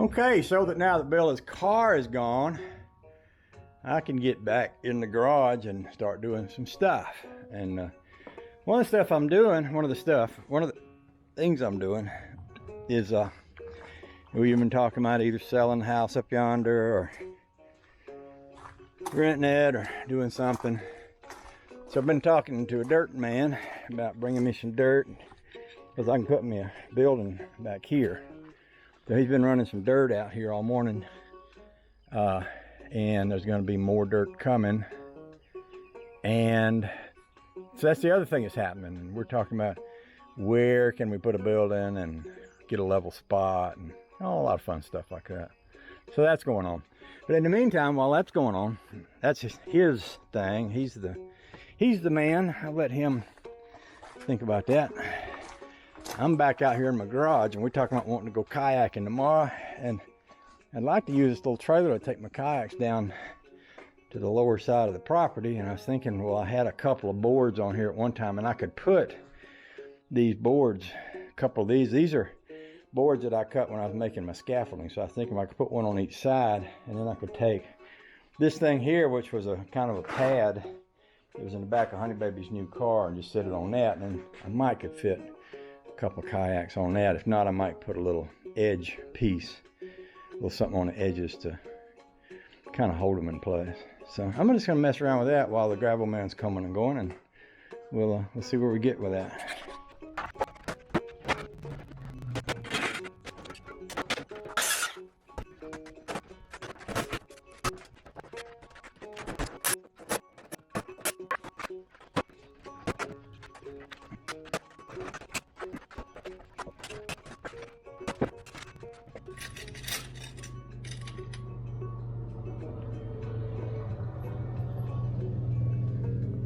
Okay, so that now that Bella's car is gone, I can get back in the garage and start doing some stuff. And one of the things I'm doing is we've been talking about either selling the house up yonder or renting it or doing something. So I've been talking to a dirt man about bringing me some dirt because I can put me a building back here. So he's been running some dirt out here all morning, and there's going to be more dirt coming. And so that's the other thing that's happening. And we're talking about where can we put a building and get a level spot and a lot of fun stuff like that. So that's going on. But in the meantime, while that's going on, that's his thing. He's the man. I'll let him think about that. I'm back out here in my garage, and we're talking about wanting to go kayaking tomorrow, and I'd like to use this little trailer to take my kayaks down to the lower side of the property. And I was thinking, well, I had a couple of boards on here at one time, and I could put these boards, a couple of these are boards that I cut when I was making my scaffolding. So I was thinking I could put one on each side, and then I could take this thing here, which was a kind of a pad. It was in the back of Honey Baby's new car, and just set it on that, and then I might could fit a couple of kayaks on that. If not, I might put a little edge piece, a little something on the edges to kind of hold them in place. So I'm just gonna mess around with that while the gravel man's coming and going, and we'll see where we get with that.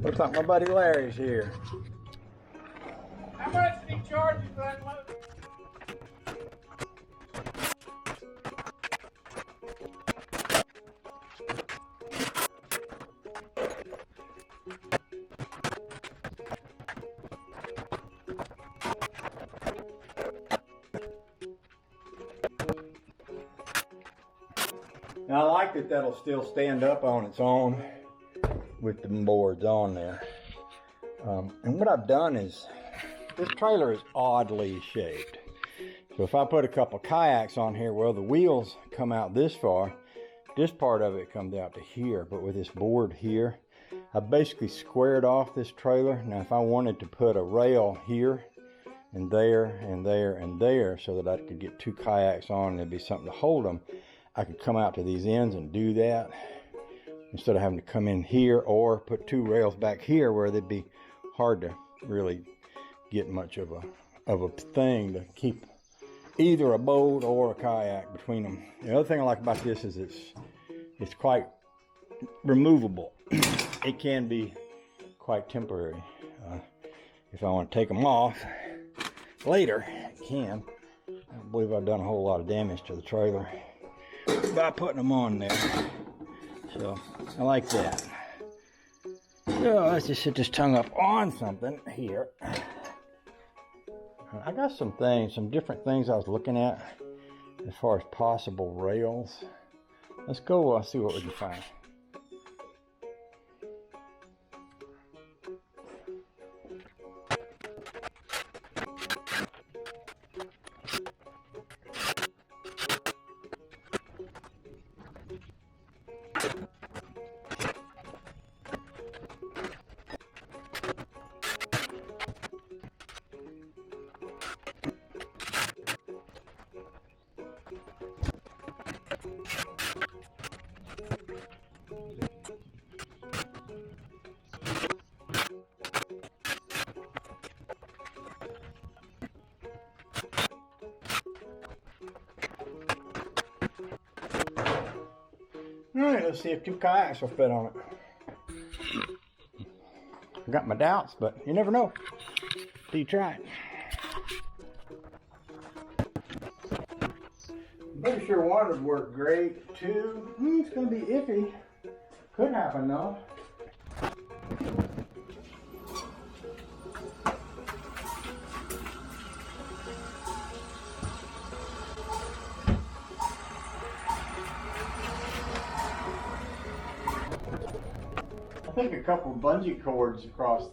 Looks like my buddy Larry's here. How much did he charge you for that load? Now I like that that'll still stand up on its own with the boards on there. And what I've done is, this trailer is oddly shaped. So if I put a couple kayaks on here, well, the wheels come out this far. This part of it comes out to here. But with this board here, I basically squared off this trailer. Now if I wanted to put a rail here and there and there and there so that I could get two kayaks on and there'd be something to hold them, I could come out to these ends and do that, instead of having to come in here or put two rails back here where they'd be hard to really get much of a thing to keep either a boat or a kayak between them. The other thing I like about this is it's quite removable. It can be quite temporary. If I want to take them off later, I can. I don't believe I've done a whole lot of damage to the trailer by putting them on there. So I like that. So let's just sit this tongue up on something here. I got some different things I was looking at as far as possible rails. Let's go see what we can find. Alright, let's see if two kayaks will fit on it. I got my doubts, but you never know till you try it. I'm pretty sure one would work great. Two, it's going to be iffy. Could happen though. think a couple bungee cords across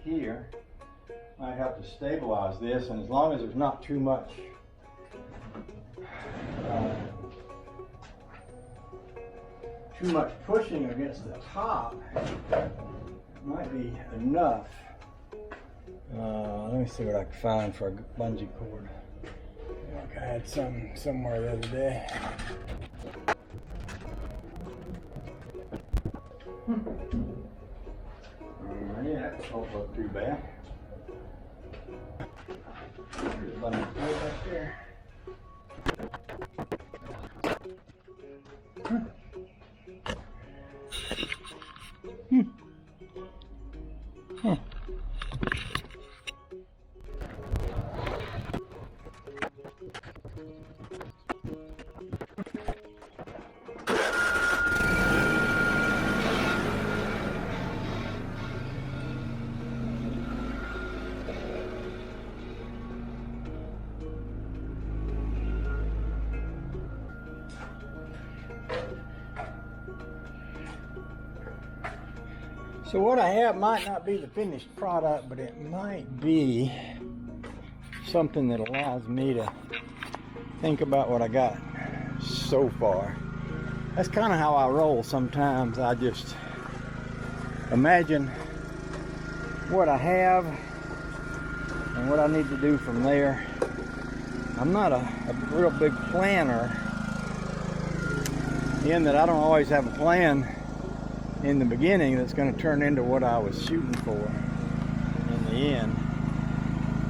here might help to stabilize this, and as long as there's not too much pushing against the top, it might be enough. Let me see what I can find for a bungee cord. Like I had some somewhere the other day. Yeah, that don't look too bad. There's a bungee cord right there. So what I have might not be the finished product, but it might be something that allows me to think about what I got so far. That's kind of how I roll sometimes. I just imagine what I have and what I need to do from there. I'm not a real big planner, in that I don't always have a plan in the beginning that's going to turn into what I was shooting for in the end.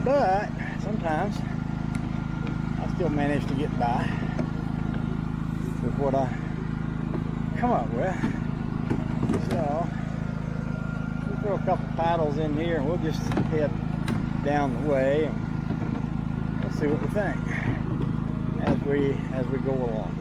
But sometimes I still manage to get by with what I come up with. So we'll throw a couple paddles in here and we'll just head down the way and we'll see what we think as we go along.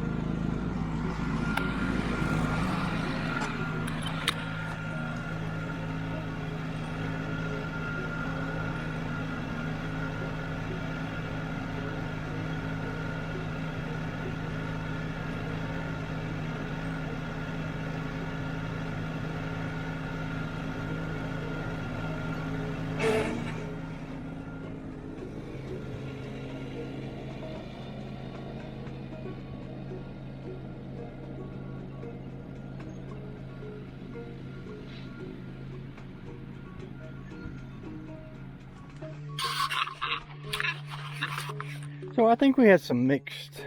So I think we had some mixed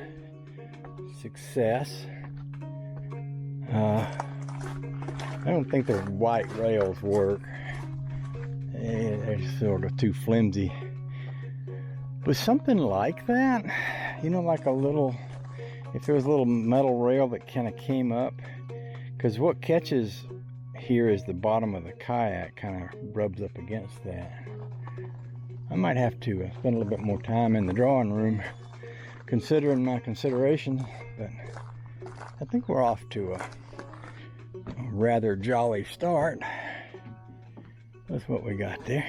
success. I don't think the white rails work. They're sort of too flimsy. But something like that, you know, like a little, if there was a little metal rail that kind of came up, because what catches here is the bottom of the kayak kind of rubs up against that. I might have to spend a little bit more time in the drawing room considering my considerations, but I think we're off to a rather jolly start. That's what we got there.